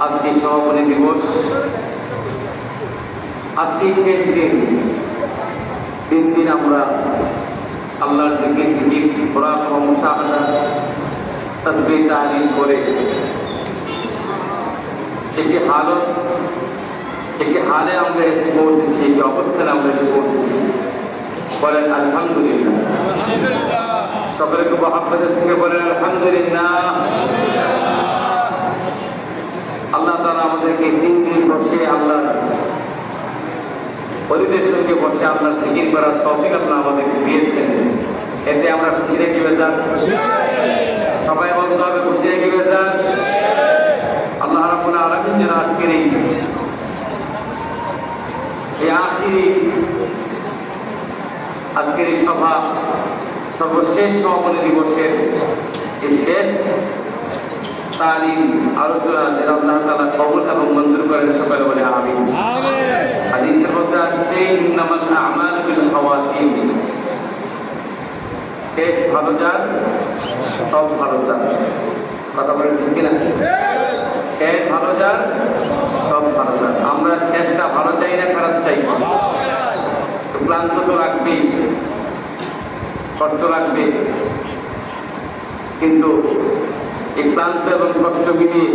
আজকে সমাপনী দিবস, আজকে শেষ দিন। তিন দিন আমরা আল্লাহর জিকির, কোরআন ও মুশাহাদা, তাসবিহ তাহলিল করে একটি হালে আমরা এসে পৌঁছেছি, একটি অবস্থানে আমরা এসে পৌঁছেছি। বলেন আলহামদুলিল্লাহ। সকলকে মহব্বতের সঙ্গে বলেন আলহামদুলিল্লাহ। আল্লাহ তাআলা আমাদেরকে তিন দিন বসে আল্লাহর পরিবেশ সঙ্গে বসে আল্লাহর জিকির করার তৌফিক আল্লাহ আমাদেরকে দিয়েছেন। এতে আমরা খুশি রেখে বেজান, সবাই বলতে হবে খুশি রেখে বেজান। আল্লাহ রাব্বুল আলামিন যেন আজকের এই সভা সর্বশেষ সমাপনী দিবসের এই শেষ তালিম আলোচনা যেন আল্লাহ তাআলা কবুল এবং মঞ্জুর করেন। সকলে বলে আমিন। হাদিসের মধ্যে আছে ইন্নামাল আ'মালু বিল খাওয়াতিম, শেষ ভালো যার সব ভালো যার। কথা বলেন ঠিক কিনা? শেষ ভালো যার সব ভালো যার। আমরা শেষটা ভালো চাই না খারাপ চাই? ক্লান্ত তো লাগবেই, কষ্ট লাগবে, কিন্তু এই ক্লান্ত এবং কষ্ট মিলিয়ে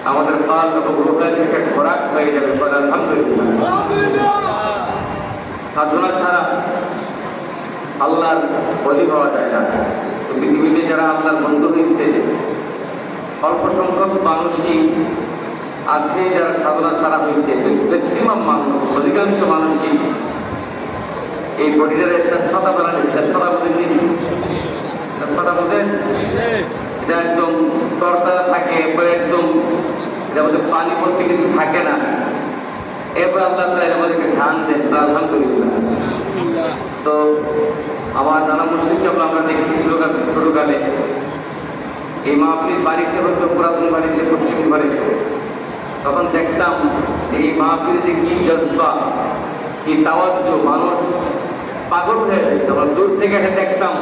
আমাদের কাল এবং রোগের থেকে খোরাক হয়ে যাবে। আলহামদুলিল্লাহ। সাধনা ছাড়া আল্লাহর বলি পাওয়া যায় না। পৃথিবীতে যারা আল্লাহর বন্ধু হয়েছে অল্প সংখ্যক মানুষই আছে যারা সাধনা ছাড়া হয়েছে। ম্যাক্সিমাম মানুষ, অধিকাংশ মানুষই এই বডিটার তেজপাতা বানালে, তেজপাতা বোঝেন? তেজপাতা বোঝেন? এটা একদম তরতাজা থাকে, এরপরে একদম এটার মধ্যে পানি বলতে কিছু থাকে না। এরপর আল্লাহ তাআলা এর মধ্যে ধান দেন। আলহামদুলিল্লাহ। তো আমার নানা মুর্শিদকে আমরা দেখেছি ছোটকালে এই মাহফিল বাড়িতে হতো, পুরাতন বাড়িতে, পশ্চিম ঘরে। তখন দেখতাম এই মাহফিলে যে কি জজবা, কি তাওয়াজ্জু, মানুষ পাগল হয়ে যেত। আমরা দূর থেকে দেখতাম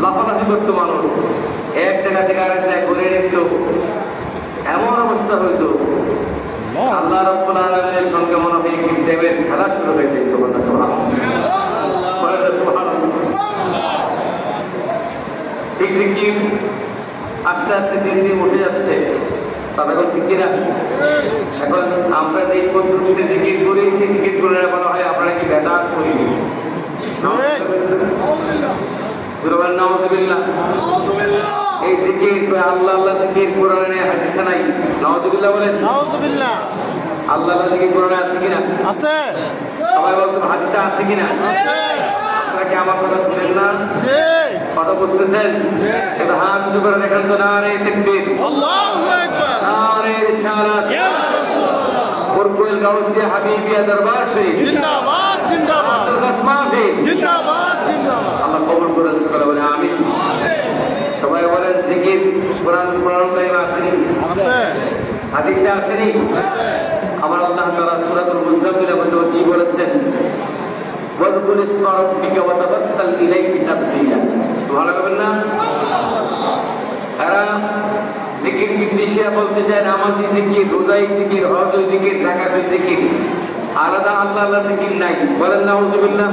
লাফালাফি করতো মানুষ, এক জায়গা থেকে আরেক জায়গায় ঘুরে নিত। এমন অবস্থা হইতো আল্লাহ রাব্বুল আলামিনের সঙ্গে মনে হয় কি দেবের খেলা শুরু হয়ে যেত। ঠিক ঠিকই আস্তে আস্তে দিন দিন উঠে যাচ্ছে। তবে এখন ঠিক কিনা? এখন আমরা যে পদ্ধতিতে জিকির করি সেই জিকির করে বলা হয় আপনারা কি বেদাত করিনি? এই জিকির আল্লাহ আল্লাহ জিকির কোরআনে হাদিসে নাই। নাউযুবিল্লাহ বলেন। নাউযুবিল্লাহ। আল্লাহ আল্লাহ জিকির কোরআনে আছে কিনা? আছে। সবাই বলতো হাদিসে আছে কিনা? আছে। আপনারা কি আমার কথা শুনেন না? জি। কথা বুঝতেছেন? এটা হাত উঁচু করে দেখেন তো। নারে তাকবীর, আল্লাহু আকবার, নারে রিসালাত, ইয়া রাসূলুল্লাহ, কুরকুল গাউসিয়া হাবিবিয়া দরবার শরীফ জিন্দাবাদ, জিন্দাবাদ, মাহফিল জিন্দাবাদ, জিন্দাবাদ। আল্লাহ কবুল করেন। সকলে বলে আমিন। সবাই বলেন জিকির কোরআন কারীমে আসেনি? আছে। হাদিসে আসেনি? আছে। আমার আল্লাহ তাআলা সূরাতুল মুজাম্মিলে বলতে জীবন ওয়াজকুর ইসমা রাব্বিকা ওয়া তাবাত্তাল ইলাইহি তাবতীলা। সুবহানাল্লাহ না? এরা জিকির বিদেশিয়া বলতে চায় নামাজি জিকির, রোজাই জিকির, হজ জিকির, যাকাত জিকির, আলাদা আল্লাহ আল্লাহ জিকির নাই। বলেন নাউযুবিল্লাহ।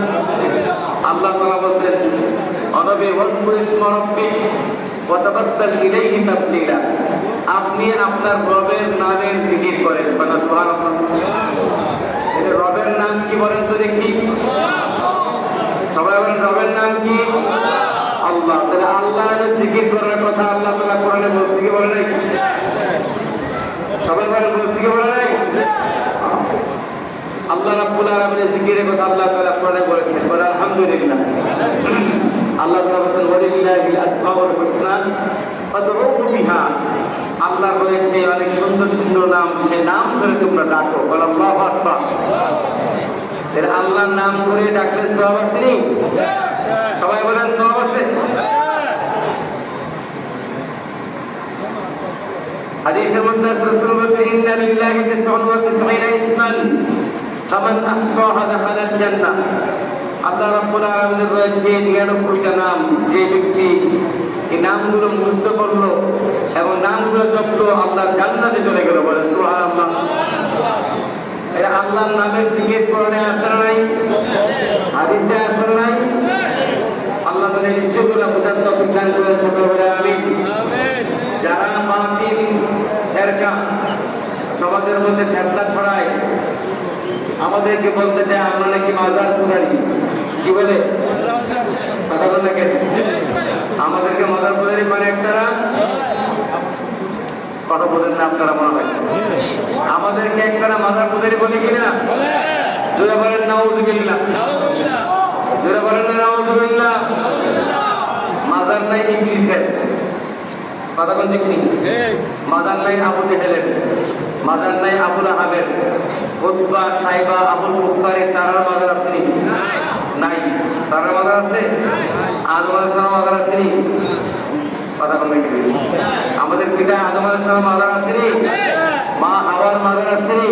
আল্লাহ তাআলা বলেন অনবী ওয়াজকুর ইসমা রাব্বিকা ওয়া তাবাত্তাল ইলাইহি তাবতীলা। আপনি আপনার রবের নামের জিকির করেন। সুবহানাল্লাহ। এটা রবের নাম কি বলেন তো দেখি? সবাই বলেন রবের নাম কি? আল্লাহ। তাহলে আল্লাহর জিকির করার কথা আল্লাহ তাআলা কোরআনে বলছে কি বলে নাই? সবাই বলেন বলছে কি বলে নাই? আল্লাহ রাব্বুল আলামিনের জিকিরের কথা আল্লাহ তাআলা কোরআনে বলেছেন। বলে আলহামদুলিল্লাহ। আল্লাহ তাআলা বলেন ওয়ালিল্লাহিল আসমাউল হুসনা ফাদউহু বিহা। আল্লাহর রয়েছে অনেক সুন্দর সুন্দর নাম, সেই নাম ধরে তোমরা ডাকো। বলো আল্লাহু আকবার। এর আল্লাহর নাম করে ডাকলে সওয়াব আছে নি? সবাই বলেন সওয়াব আছে। হাদিসের মধ্যে রাসূল বলেন ইন্না লিল্লাহি 99 ইসমান ফামান আহসাহা দাখালাল জান্নাহ। আল্লাহ রাব্বুল আলামিনের রয়েছে 99টা নাম, যে ব্যক্তি এই নামগুলো মুখস্থ করলো এবং নামগুলো জপলো আল্লাহর জান্নাতে চলে গেল। বলে সুবহানাল্লাহ। এটা আল্লাহর নামের জিকির কোরআনে আছে না নাই? হাদিসে আছে না নাই? আল্লাহ তাআলা এই বিষয়গুলো বোঝার তৌফিক দান করেন। সবাই বলে আমিন। যারা বাতিল ফেরকা সমাজের মধ্যে ফেতনা ছড়ায়, আমাদেরকে বলতে চায় আমরা নাকি মাজার পূজারি। কি বলে? কথা বল না কেন? আমাদেরকে মাজার পূজারি মানে একটারা কথা বলেন না আপনারা মনে হয়। আমাদেরকে একটারা মাজার পূজারি বলে কিনা? জোরে বলেন নাউযুবিল্লাহ। জোরে বলেন নাউযুবিল্লাহ। মাজার নাই ইংলিশের, কথা কোন ঠিক নেই। মাজার নাই আবু জেহেলের, মাজার নাই আবুল আহাবের, উতবা সাইবা আবুল মুখতারের, তারার মাজার আছে নি? নাই। তারার মাজার আছে? আদম আলাইহিস সালাম মাজার আছে নি? কথা কোন ঠিক নেই। আমাদের পিতা আদম আলাইহিস সালাম মাজার আছে নি? মা হাওয়ার মাজার আছে নি?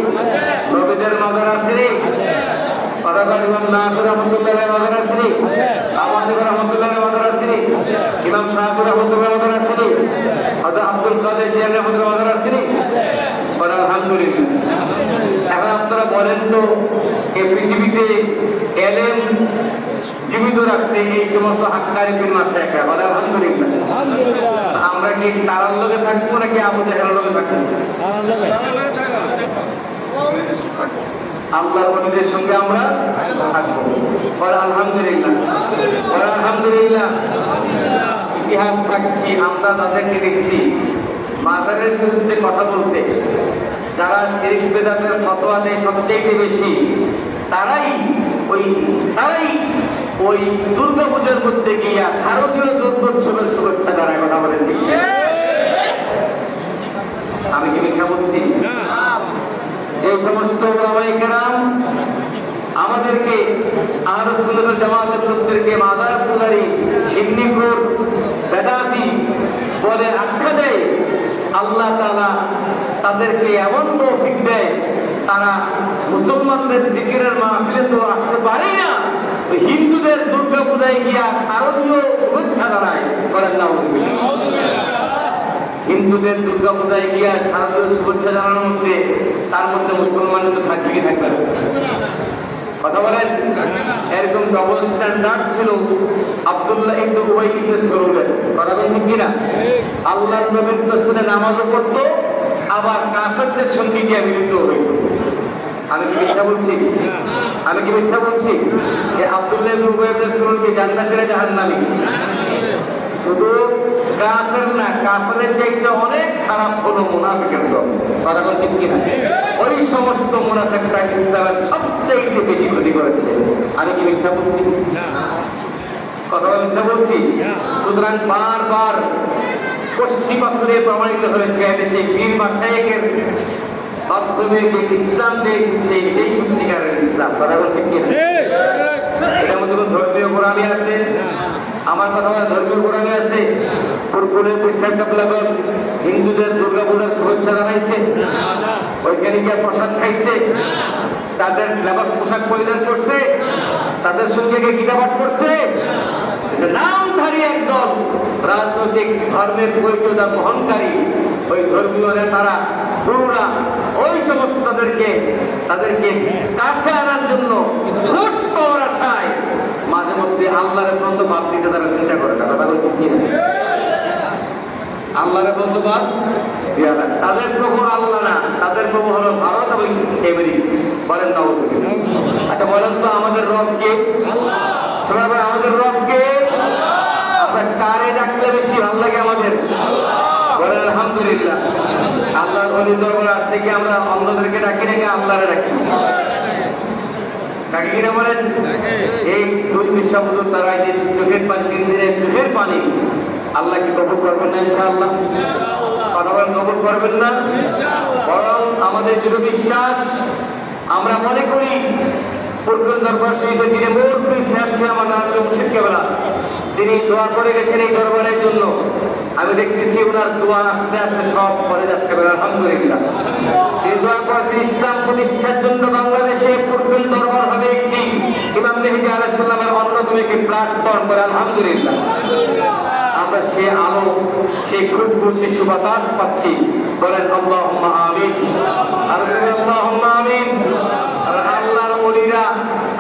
নবীদের মাজার আছে নি? কথা কোন ইমাম নাওয়ী রাহমাতুল্লাহ মাজার আছে নি? আমাদের রাহমাতুল্লাহ মাজার আছে নি? ইমাম শাফিঈ রাহমাতুল্লাহ মাজার আছে নি? হযরত আব্দুল কাদের জিলানী রাহমাতুল্লাহ মাজার আছে নি? বলে আলহামদুলিল্লাহ। এখন আপনারা বলেন তো এই পৃথিবীতে এলেম জীবিত রাখছে এই সমস্ত হাক্কানি পীর মাশায়েখরা। বলে আলহামদুলিল্লাহ। আমরা কি তারার লগে থাকবো নাকি আবু জেহেলের লগে থাকবো? আল্লাহর ওলিদের সঙ্গে আমরা থাকবো। বলে আলহামদুলিল্লাহ। বলে আলহামদুলিল্লাহ। ইতিহাস সাক্ষী আমরা তাদেরকে দেখছি মাজারের বিরুদ্ধে কথা বলতে, যারা শিরক বিদআতের ফতোয়া দেয় সবচেয়ে বেশি, তারাই ওই দুর্গা পূজার মধ্যে গিয়া শারদীয় দুর্গোৎসবের শুভেচ্ছা জানায়। কথা বলেন ঠিক? আমি কি মিথ্যা বলছি? যে সমস্ত ওলামায়ে কেরাম আমাদেরকে আহলে সুন্নাত ওয়াল জামাতের লোকদেরকে মাজার পূজারী, সিন্নিখোর, বেদাতি বলে আখ্যা দেয়, আল্লাহ তাআলা তাদেরকে এমন তৌফিক দেয় তারা মুসলমানদের জিকিরের মাহফিলে তো আসতে পারে না, হিন্দুদের দুর্গা পূজায় গিয়া শারদীয় শুভেচ্ছা জানায়। করেন নাউযুবিল্লাহ। হিন্দুদের দুর্গা পূজায় গিয়া শারদীয় শুভেচ্ছা জানানোর মধ্যে তার মধ্যে মুসলমান তো থাকবে কি থাকবে না? কথা বলেন। এরকম ডবল স্ট্যান্ডার্ড ছিল আব্দুল্লাহ ইবনে উবাই ইবনে সালুলের। কথা বলছেন কিনা? আল্লাহর নবীর পেছনে নামাজও পড়তো, আবার কাফেরদের সঙ্গে গিয়ে মিলিত হইত। আমি কি মিথ্যা বলছি? আমি কি মিথ্যা বলছি? যে আব্দুল্লাহ ইবনে উবাই ইবনে সালুল কি জান্নাতি না জাহান্নামী? শুধু কাফের না, কাফেরের চাইতে অনেক খারাপ হলো মুনাফিকের দল। কথা বলছেন কিনা? ওই সমস্ত মুনাফিকরা ইসলামের সবচেয়ে বেশি ক্ষতি করেছে। আমি কি মিথ্যা বলছি? কথা মিথ্যা বলছি? সুতরাং বারবার কষ্টি পাথরে প্রমাণিত হয়েছে এদেশে পীর মাশায়েখের মাধ্যমে যে ইসলাম দেশ সেই সত্যিকারের ইসলাম। কথা বলছেন কিনা? এটার মধ্যে কোনো ধর্মীয় গোড়ামি আছে? আমার কথা বলে ধর্মীয় গোড়ামি আছে? ফুরফুরের পরিষ্কার কাপলাগর হিন্দুদের দুর্গা পূজার শুভেচ্ছা জানাইছে, ওইখানে গিয়ে প্রসাদ খাইছে, তাদের লেবাস পোশাক পরিধান করছে, তাদের সঙ্গে গীতা পাঠ করছে? নামধারী একদল রাজনৈতিক ধর্মের পরিচয় বহনকারী ওই ধর্মীয় নেতারা গুরুরা ওই সমস্ত তাদেরকে কাছে আনার জন্য ভোট পাওয়ার আশায় মাঝে মধ্যে আল্লাহরের বন্ধ বাদ দিতে তারা চেষ্টা করে না। কথা বলছি কি আল্লাহরের বন্ধ বাদ দিয়া না, তাদের প্রভু আল্লাহ না, তাদের প্রভু হলো ভারত এবং আমেরিকা। বলেন না? আচ্ছা বলেন তো আমাদের রব কে? আমাদের রব কে? আমরা কারে ডাকলে বেশি ভালো লাগে আমাদের? বলেন আলহামদুলিল্লাহ। আল্লাহর ওলি দরবারে আসতে গিয়ে আমরা অন্যদেরকে ডাকি নাকি আল্লাহরে ডাকি? ডাকি কিনা বলেন? এই দুই বিশ্বাবুল তারা যে চোখের পানি, 3 দিনের চোখের পানি আল্লাহ কি কবুল করবেন না? ইনশাআল্লাহ। কথা বলেন, কবুল করবেন না? বরং আমাদের দৃঢ় বিশ্বাস, আমরা মনে করি পূর্বের দরবার শরীফে যিনি মুরব্বী শ্রেষ্ঠ আমার মুর্শিদ কেবলা, তিনি দোয়া করে গেছেন এই দরবারের জন্য। আমি দেখতেছি ওনার দোয়া আস্তে আস্তে সব করে যাচ্ছে। আলহামদুলিল্লাহ। তিনি দোয়া করেছেন ইসলাম প্রতিষ্ঠার জন্য বাংলাদেশে পূর্বের দরবার হবে একটি ইমাম মেহেদী আলাইহিস সালামের অন্যতম একটি প্ল্যাটফর্ম করে। আলহামদুলিল্লাহ। আমরা সে আলো, সে খুশবু, সে সুবাতাস পাচ্ছি। বলেন আল্লাহুম্মা আমিন। আর আল্লাহুম্মা আমিন। আল্লাহর ওলিরা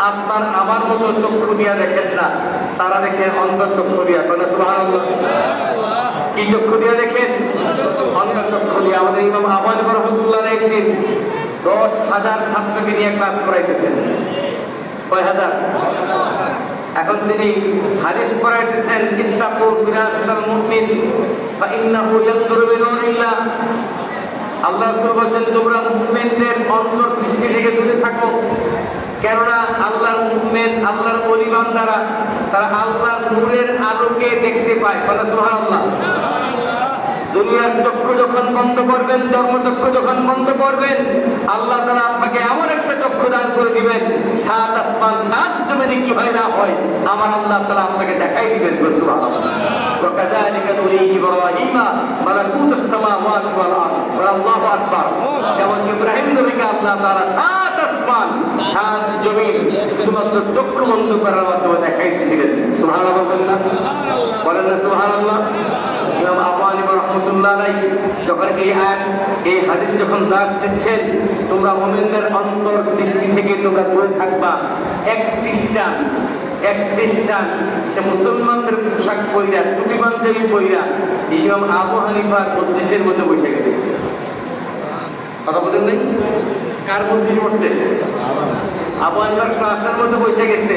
আপনার আমার মতো চক্ষু দিয়া দেখেন না, তারা দেখেন অন্তর চক্ষু দিয়া। বলেন সুবহানাল্লাহ। কি চক্ষু দিয়া দেখেন? অন্তর চক্ষু দিয়া। আমাদের ইমাম আবু রহমাতুল্লাহ একদিন 10,000 ছাত্রকে নিয়ে ক্লাস করাইতেছেন। কয় হাজার? এখন তিনি হাদিস পড়াইতেছেন, ইত্তাকু ফিরাসাতাল মুমিন ফা ইন্নাহু ইয়ানজুরু বিনুরিল্লাহ। আল্লাহ রাসূল বলেন, তোমরা মুমিনদের অন্তর দৃষ্টি থেকে দূরে থাকো, কেননা আল্লাহর মুমিন, আল্লাহর ওলি বান্দারা তারা আল্লাহর নূরের আলোকে দেখতে পায়। বলেন সুবহানাল্লাহ। দুনিয়ার চক্ষু যখন বন্ধ করবেন, ধর্মচক্ষু যখন বন্ধ করবেন, আল্লাহ তাআলা আপনাকে এমন একটা চক্ষু দান করে দিবেন, 7 আসমান 7 জমিনে কি হয় না হয় আমার আল্লাহ তাআলা আপনাকে দেখাই দিবেন। সুবহানাল্লাহ। ওয়াকাযালিকা নুরি ইব্রাহিমা মালাকুতুস সামাওয়াতি ওয়াল আরদ। আল্লাহু আকবার। যেমন ইব্রাহিম নবীকে আল্লাহ তাআলা 7 আসমান 7 জমিন শুধুমাত্র চক্ষু বন্ধ করার মাধ্যমে দেখাই দিয়েছিলেন। সুবহানাল্লাহ। বলেন না সুবহানাল্লাহ। ইমাম আবু হানিফা রাহমাতুল্লাহ আলাইহি যখন এই হাদিস যখন দাস দিচ্ছেন, তোমরা মুমিনদের অন্তর দৃষ্টি থেকে তোমরা দূরে থাকবা। এক খ্রিস্টান সে মুসলমানদের পোশাক পইরা, টুপি পাঞ্জাবি পইরা ইমাম আবু হানিফার মজলিসের মধ্যে বসে গেছে। কথা বলেন নাই? কার মজলিস বসছে? আবু হানিফার ক্লাসের মধ্যে বসে গেছে।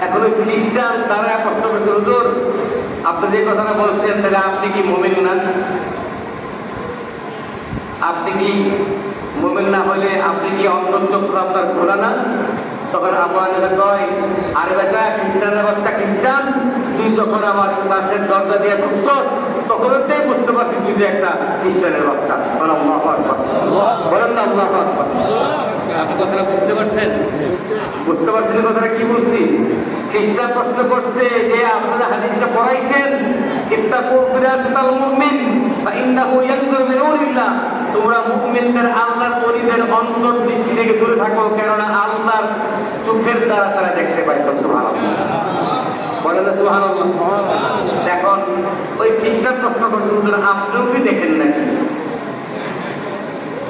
এখন ওই খ্রিস্টান তারা প্রশ্ন করছে, হুজুর আপনি যে কথাটা বলছেন, তাহলে আপনি কি মুমিন না? আপনি কি মুমিন না হলে আপনি কি অন্তর্চক্ষু আপনার খোলা না? তখন আবু হানিফা কয়, আরে বেটা খ্রিস্টানের বাচ্চা খ্রিস্টান, তুই যখন আমার ক্লাসের দরজা দিয়ে ঢুকছস তখন ওটাই বুঝতে পারছি তুই যে একটা খ্রিস্টানের বাচ্চা। বলেন আল্লাহু আকবার। বলেন না আল্লাহু আকবার। আপনি কথাটা বুঝতে পারছেন? বুঝতে পারছেন কথাটা কি বলছি? খ্রিস্টান প্রশ্ন করছে যে আপনারা হাদিসটা পড়াইছেন, ইত্তাকু ফিরাসাতাল মুমিন ফা ইন্নাহু ইয়ানজুরু বিনুরিল্লাহ। তোমরা মুমিনদের আল্লাহর ওলিদের অন্তর দৃষ্টি থেকে দূরে থাকো, কেননা আল্লাহর চোখের দ্বারা তারা দেখতে পায়। সুবহানাল্লাহ। বলেন সুবহানাল্লাহ। এখন ওই খ্রিস্টান প্রশ্ন করছে, আপনিও কি দেখেন নাকি?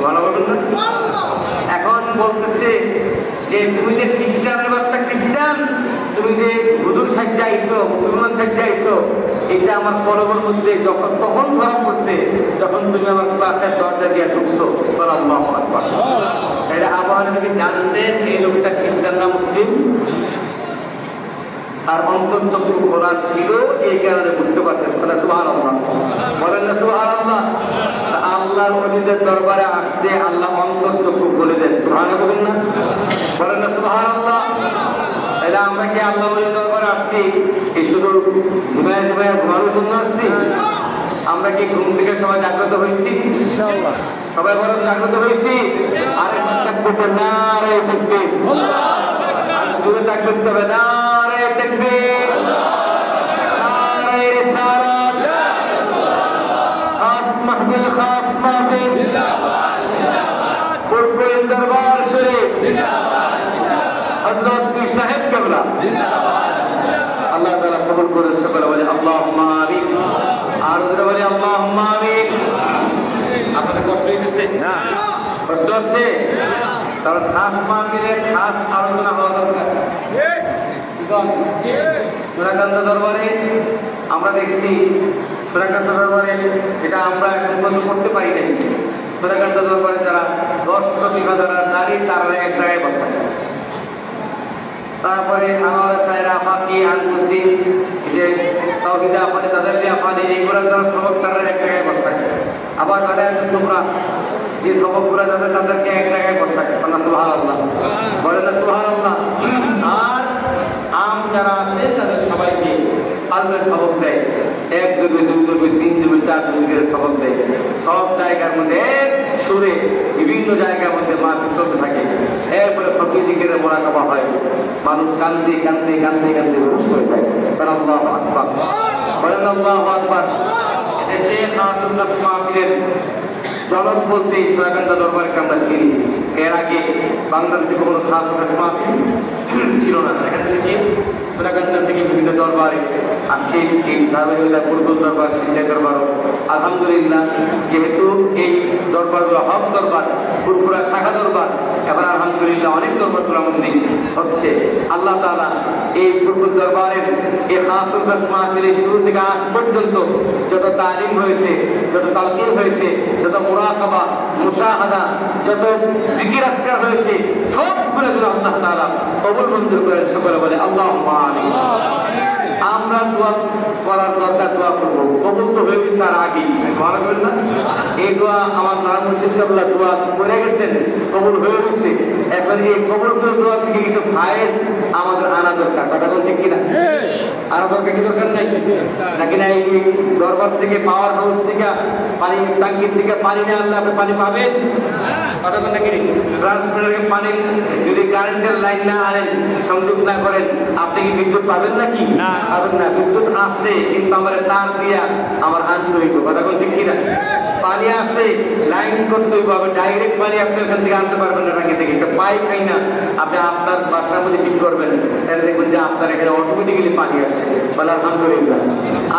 ভালো বলুন না। এখন বলতেছে যে তুমি যে খ্রিস্টানের বাচ্চা খ্রিস্টান, তুমি যে হুজুর সাজ্জা আইছো, মুসলমান সাজ্জা আইছো, এটা আমার পরবর মধ্যে তখন ধরা পড়ছে যখন তুমি আমার ক্লাসের দরজা দিয়ে ঢুকছো। আল্লাহু আকবার। এটা আবু হানিফা জানতেন এই লোকটা খ্রিস্টান না মুসলিম, আর অন্তর্চক্ষু খোলা ছিল, এই কারণে বুঝতে পারছেন। সুবহানাল্লাহ। বলেন না সুবহানাল্লাহ। আল্লাহর ওলিদের দরবারে আসছে, আল্লাহ অন্তর্চক্ষু খুলে দেন। সুবহানাল্লাহ বলেন না? বলেন না সুবহানাল্লাহ। তাহলে আমরা কি আল্লাহ ওলিদের দরবারে আসছি এই শুধু ঘুমানোর জন্য আসছি? আমরা কি ঘুম থেকে সবাই জাগ্রত হয়েছি? ইনশাআল্লাহ। সবাই বলেন জাগ্রত হয়েছি। আরে তাকবীর, নারে তাকবীর। আর জোরে তাকবীর দিতে হবে। নারে তাকবীর, নারে রিসালাত, খাস মাহফিল, খাস মাহফিল, পূর্বের দরবার শরীফ, হযরত পীর সাহেব কেবলা আল্লাহ তাআলা কবুল করেন। সকলে বলে আল্লাহুম্মা আমিন। আর ওদের বলে আল্লাহুম্মা আমিন। আপনাদের কষ্ট হইতেছে না? কষ্ট হচ্ছে? কারণ খাস মাহফিলে খাস আলোচনা হওয়া দরকার। সুরাকান্ত দরবারে আমরা দেখছি, সুরাকান্ত দরবারে যেটা আমরা এখন পর্যন্ত করতে পারি নাই, সুরাকান্ত দরবারে যারা 10 প্রতিভা যারা নারী তারা এক জায়গায় বসে। তারপরে আমার সাইরা আফাকি আনকুসি যে তাওহীদ আফানি তাদেরকে আফানি এইগুলো যারা সবক তারা এক জায়গায় বসে থাকে। আবার তাদের সুবরা যে সবকগুলো তাদেরকে এক জায়গায় বসে থাকে। সুবহানাল্লাহ বলেন না সুবহানাল্লাহ। আর আম যারা আছে তাদের সবাইকে আল্লাহর সবক দেয়, 1 দুই 2 দুই 3 দুই 4 দুই করে সবক দেয়। সব জায়গার মধ্যে এক সুরে বিভিন্ন জায়গার মধ্যে মাহফিল চলতে থাকে। এরপরে ফকির জিকিরের মোরাকাবা হয়, মানুষ কান্দে কান্দে কান্দে কান্দে রুশ হয়ে যায়। আল্লাহু আকবার বলেন আল্লাহু আকবার। এদেশে খাসুল নাস মাহফিলের জনক বলতে সুরাকান্ত দরবারকে আমরা চিনি। এর আগে বাংলাদেশে কোনো খাসুল নাস মাহফিল ছিল না। এখান থেকে সুরাকান্ত থেকে বিভিন্ন দরবারে আসছে, এই ধারাবাহিকতা পূর্ব দরবার, সিন্ধাই দরবারও আলহামদুলিল্লাহ। যেহেতু এই দরবারগুলো হক দরবার, পুরপুরা শাখা দরবার, এখন আলহামদুলিল্লাহ অনেক দরবারগুলো মধ্যে হচ্ছে। আল্লাহ তাআলা এই পূর্ব দরবারের এই খাসুল নাস মাহফিলের শুরু থেকে আজ পর্যন্ত যত তালিম হয়েছে, যত তালকিন হয়েছে, যত মুরাকাবা মুশাহাদা, যত জিকির আজকার হয়েছে, সবগুলো যেন আল্লাহ তাআলা কবুল মঞ্জুর করেন। সকলে বলে আল্লাহুম্মা আমিন। আমরা দোয়া করার দরকার, দোয়া করবো, কবুল তো হয়ে গেছে আর আগে ভালো করেন না। এই দোয়া আমার নাম মুর্শিদ সাহেব দোয়া করে গেছেন, কবুল হয়ে গেছে। এখন এই কবুল করে দোয়া থেকে কিছু ফায়েজ আমাদের আনা দরকার। কথা বলতে কিনা আনা দরকার? কি দরকার নাই নাকি? না এই দরবার থেকে, পাওয়ার হাউস থেকে, পানি ট্যাঙ্কির থেকে পানি নিয়ে আনলে আপনি পানি পাবেন? কথা বল নাকি? ট্রান্সমিটারে পানি যদি কারেন্টের লাইন না আনেন, সংযোগ না করেন, আপনি কি বিদ্যুৎ পাবেন নাকি? পাবেন না। বিদ্যুৎ আছে কিন্তু আমার তার দিয়া আমার আনতে হইব। কথা বল ঠিক কিনা? পানি আছে, লাইন করতে হইব। আপনি ডাইরেক্ট পানি আপনি ওখান থেকে আনতে পারবেন না টাঙ্কি থেকে। একটা পাইপ খাই না আপনি আপনার বাসার মধ্যে ঠিক করবেন, তাহলে দেখবেন যে আপনার এখানে অটোমেটিক্যালি পানি আসছে। বলে আলহামদুলিল্লাহ।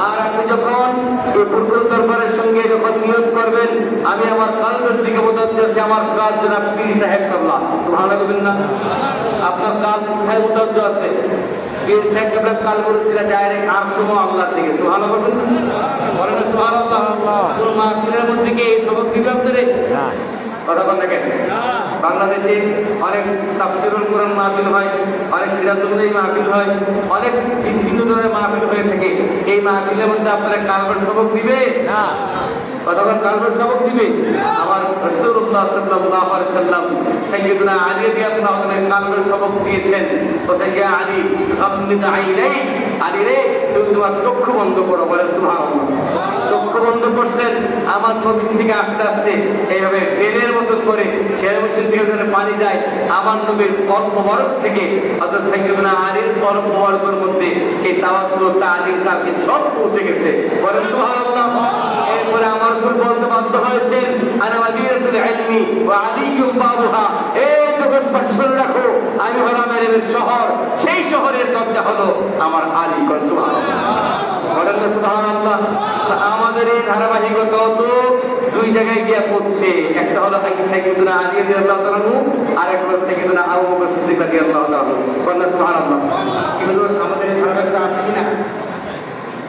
আর আপনি যখন এই পূর্বল দরবারের সঙ্গে যখন নিয়োগ করবেন, আমি আমার কালবের দিকে বোঝাতে আছি আমার কাজ জনাব পীর সাহেব কাবলা, সুবহানাল্লাহ। আপনার কাজ কোথায় বোঝাতে আছে? পীর সাহেব কাবলা কাল বলেছিল ডাইরেক্ট আরশো আল্লাহর দিকে। সুবহানাল্লাহ বলেন সুবহানাল্লাহ। কোন মাহফিলের মধ্যে কি এই সবক দিবে আপনারে? না। কথা বল না কেন? বাংলাদেশে অনেক তাফসীরুল কোরআন মাহফিল হয়, অনেক সিরাতুল্লাহ মাহফিল হয়, অনেক বিভিন্ন ধরনের মাহফিল হয়ে থাকে। এই মাহফিলের মধ্যে আপনারা কালবের সবক দিবে না? কতক্ষণ কালবের সবক দিবে? আমার রাসূলুল্লাহ সাল্লাল্লাহু আলাইহি ওয়াসাল্লাম সাইয়্যিদুনা আলী রাদিয়াল্লাহু তাআলা কালবের সবক দিয়েছেন। কোথায় গিয়ে আলী গাম্মিদ আইনাই, আলী রে তুমি তোমার চক্ষু বন্ধ করো। বলেন সুবহানাল্লাহ। চক্ষু বন্ধ করছেন, আমার নবী থেকে আস্তে আস্তে এইভাবে ট্রেনের মতন করে শের মেশিন থেকে যেন পানি যায়, আমার নবীর কল্প মোবারক থেকে হযরত সাইয়্যিদুনা আলীর কল্প মোবারকের মধ্যে সেই তাওয়াক্কুলটা আলীর কাছে সব পৌঁছে গেছে। বলেন সুবহানাল্লাহ। এরপরে আমার রাসূল বলতে বাধ্য হয়েছেন, আনা মাদিনাতুল ইলমি ওয়া আলিয়্যুম বাবুহা, এই জগৎবাসী রাখো আমি হলাম ইলমের শহর, সেই শহরের দরজা হলো আমার আলী। সুবহানাল্লাহ বলেন না সুবহানাল্লাহ। আমাদের এই ধারাবাহিকতা তো দুই জায়গায় গিয়ে পড়ছে, একটা হলো সাইয়্যিদুনা আলী রাদিয়াল্লাহু তাআলা আর একটা হলো সাইয়্যিদুনা আবু বকর সিদ্দিক রাদিয়াল্লাহু তাআলা। বলেন না সুবহানাল্লাহ। কিন্তু আমাদের এই ধারাবাহিকতা আছে কিনা?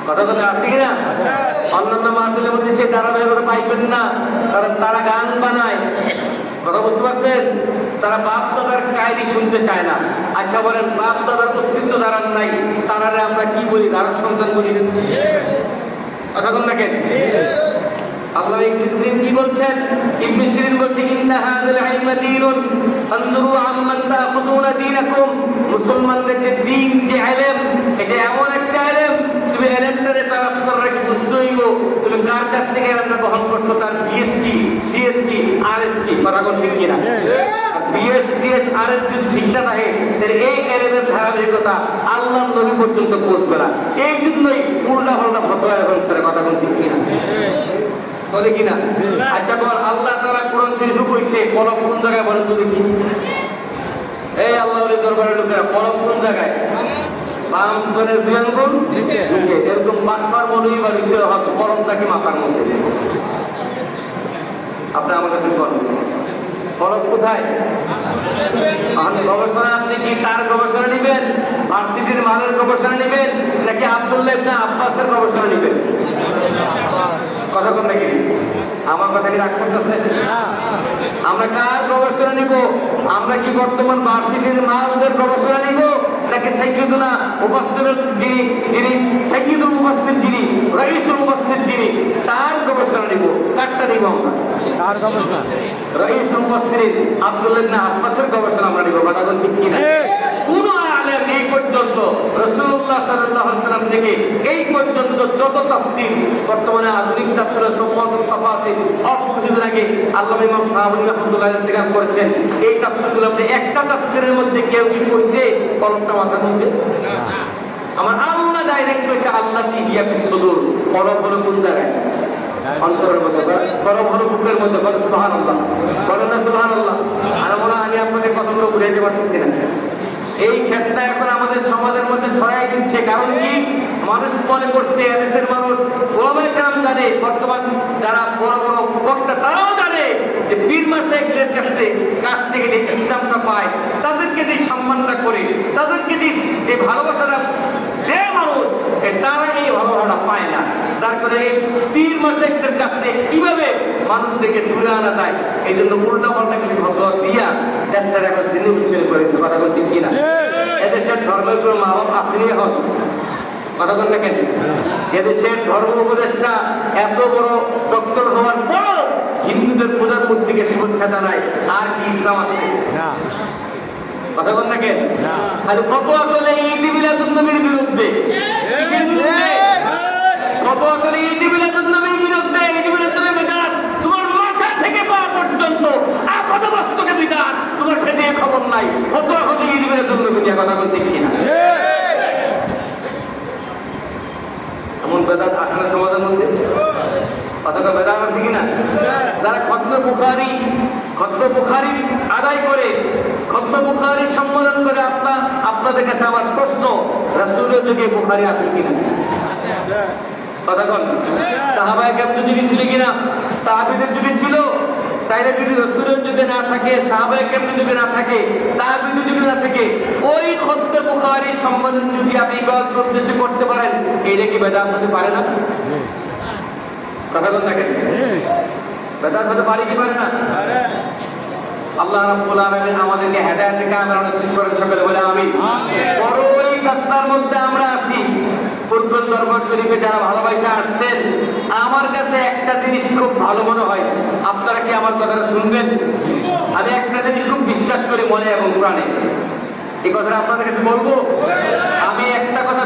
কথা কথা আছে কিনা? অন্যান্য মাহফিলের মধ্যে সেই ধারাবাহিকতা পাইবেন না, কারণ তারা গান বানায়। কথা বুঝতে পারছেন? তারা বাপ দাদার কাহিনী শুনতে চায় না। আচ্ছা বলেন, বাপ দাদার অস্তিত্ব দাঁড়ান নাই, তারা আমরা কি বলি? তারা সন্তান বলি। কথা বল না কেন? আল্লাহ ইবনে সিরিন কি বলছেন? ইবনে সিরিন বলছে ইন্না হাযাল ইলমা দীনুন ফানজুরু আম্মান তাখুদুনা দীনাকুম। মুসলমানদের যে দ্বীন, যে ইলম, এটা এমন একটা ইলম, তুমি ইলমটারে তালাশ করে রাখি বুঝতে হইব তুমি কার কাছ থেকে ইলমটা গ্রহণ করছো, তার বিএস কি, সিএস কি, আরএস কি। কথা বল ঠিক কিনা? বিএস সিএস আরএস যদি ঠিক না থাকে তাহলে এই ইলমের ধারাবাহিকতা আল্লাহর নবী পর্যন্ত পৌঁছবে না। এই জন্যই উল্টা পাল্টা ফতোয়া এবং স্যার কথা বল ঠিক কিনা? চলে কিনা? আচ্ছা বল, আল্লাহ তাআলা কোরআন শরীফে কইছে কোন কোন জায়গায় বলেন তো দেখি? এই আল্লাহর দরবারের লোকেরা কলম কোন জায়গায়? বাম স্তনের 2 আঙ্গুল নিচে। এরকম বাটপার মনেই বা বিষয় হবে কলমটাকে মাথার মধ্যে। আপনি আমার কাছে কলম, কলম কোথায়? গবেষণা আপনি কি তার গবেষণা নেবেন, ভার্সিটির মালের গবেষণা নেবেন, নাকি আব্দুল্লাহ ইবনে আব্বাসের গবেষণা নেবেন? কথা কোন নাকি? আমার কথা কি রাগ করতেছে? আমরা কার গবেষণা নিব? আমরা কি বর্তমান ভার্সিটির মালদের গবেষণা নিব, নাকি সাইয়্যিদুনা মুফাসসিরুল যিনি সাইয়্যিদুল মুফাসসির যিনি রাইসুল মুফাসসির যিনি তার গবেষণা নিব? কারটা নিব আমরা? তার গবেষণা। রাইসুল মুফাসসির আব্দুল্লাহ ইবনে আব্বাসের গবেষণা আমরা নিব। কথা কোন ঠিক কি না? কোন আলেম এই পর্যন্ত রাসূলুল্লাহ সাল্লাল্লাহু আলাইহি ওয়াসাল্লাম থেকে এই পর্যন্ত যত তাফসীর বর্তমানে আধুনিক তাফসীর সুফাতুল তাফাসির কিছুদিন আগে আল্লামা ইমাম সাহাবী রাহমাতুল্লাহ আলাইহি ইন্তেকাল করেছেন, এই তাফসীরগুলো আপনি একটা তাফসীরের মধ্যে কেউ কি কইছে কলমটা মাথার মধ্যে? আমার আল্লাহ ডাইরেক্ট কইছে আল্লাহ কি ইয়াকিস সুদূর, কলম হলো কোন জায়গায়? অন্তরের মধ্যে। কলম হলো বুকের মধ্যে। বলেন সুবহানাল্লাহ, বলেন না সুবহানাল্লাহ। আর আমি আপনাদের কথাগুলো বুঝাইতে পারতেছি না। এই ক্ষেত্রে এখন আমাদের সমাজের মধ্যে ছড়াই দিচ্ছে। কারণ কি? মানুষ মনে করছে, এদেশের মানুষ ওলামায়ে কেরাম জানে, বর্তমান যারা বড় বড় বক্তা তারাও জানে যে পীর মাশায়েখদের কাছ থেকে যে ইসলামটা পায়, তাদেরকে যে সম্মানটা করে, তাদেরকে যে ভালোবাসাটা দেয় মানুষ, তারা এই ভালোবাসাটা পায় না। যার করে এই পীর মাশায়েখদের কাছ থেকে কিভাবে মানুষদেরকে দূরে আনা যায়, এই জন্য উল্টা পাল্টা কিছু ভগবত দিয়া দেশটার এখন শ্রেণী উচ্ছেদ করেছে। কথা বলছি কিনা? এদেশের ধর্মের কোনো মা বাপ আসেনি এখন? কথা বল দেখেন, এদেশের ধর্ম উপদেষ্টা এত বড় ডক্টর হওয়ার পর হিন্দুদের প্রধানমন্ত্রীকে শুভেচ্ছা জানায়, আর কি ইসলাম আছে? কথা বল দেখেন, খালি ফতোয়া চলে ঈদ মিলাদুন নবীর বিরুদ্ধে। কিসের বিরুদ্ধে? ফতোয়া চলে ঈদ মিলাদুন নবীর বিরুদ্ধে। ঈদ মিলাদুন নবী বিদআত, তোমার মাথা থেকে পা পর্যন্ত আপাদমস্তকে বিদআত, তোমার সে দিয়ে খবর নাই। ফতোয়া হচ্ছে ঈদ মিলাদুন নবী নিয়ে। কথা বলতে কিনা? এমন বেদাত আসে না সমাজের মধ্যে? কথাটা বেদাত আছে কিনা? যারা খতমে বুখারী আদায় করে, খতমে বুখারী সম্মেলন করে, আপনাদের কাছে আমার প্রশ্ন, রাসূলের যুগে বুখারী আছে কিনা? কথা বল। সাহাবায়ে কেরামের যুগে ছিল কিনা? তাবেঈদের যুগে ছিল। তাইলে যদি রাসূলের যুগে না থাকে, সাহাবায়ে কেরামের যুগে না থাকে, তাবেঈদের যুগে না থাকে, ওই খতমে বুখারী সম্মেলন যদি আপনি ইবাদত উদ্দেশ্যে করতে পারেন, এটা কি বেদাত হতে পারে না? কথা বল দেখেন, বেদাত হতে পারে কি পারে না? আল্লাহ রাব্বুল আলামিন আমাদেরকে হেদায়েত কামেল নসিব করেন। সকলে বলে আমিন। বড়ই ফতনার মধ্যে আমরা আছি। পূর্বের দরবার শরীফে যারা ভালোবাসা আসছেন, আমার কাছে একটা জিনিস খুব ভালো মনে হয়, আপনারা কি আমার কথাটা শুনবেন? আমি একটা জিনিস খুব বিশ্বাস করি মনে এবং প্রাণে, এই কথাটা আপনাদের কাছে বলবো। আমি একটা কথা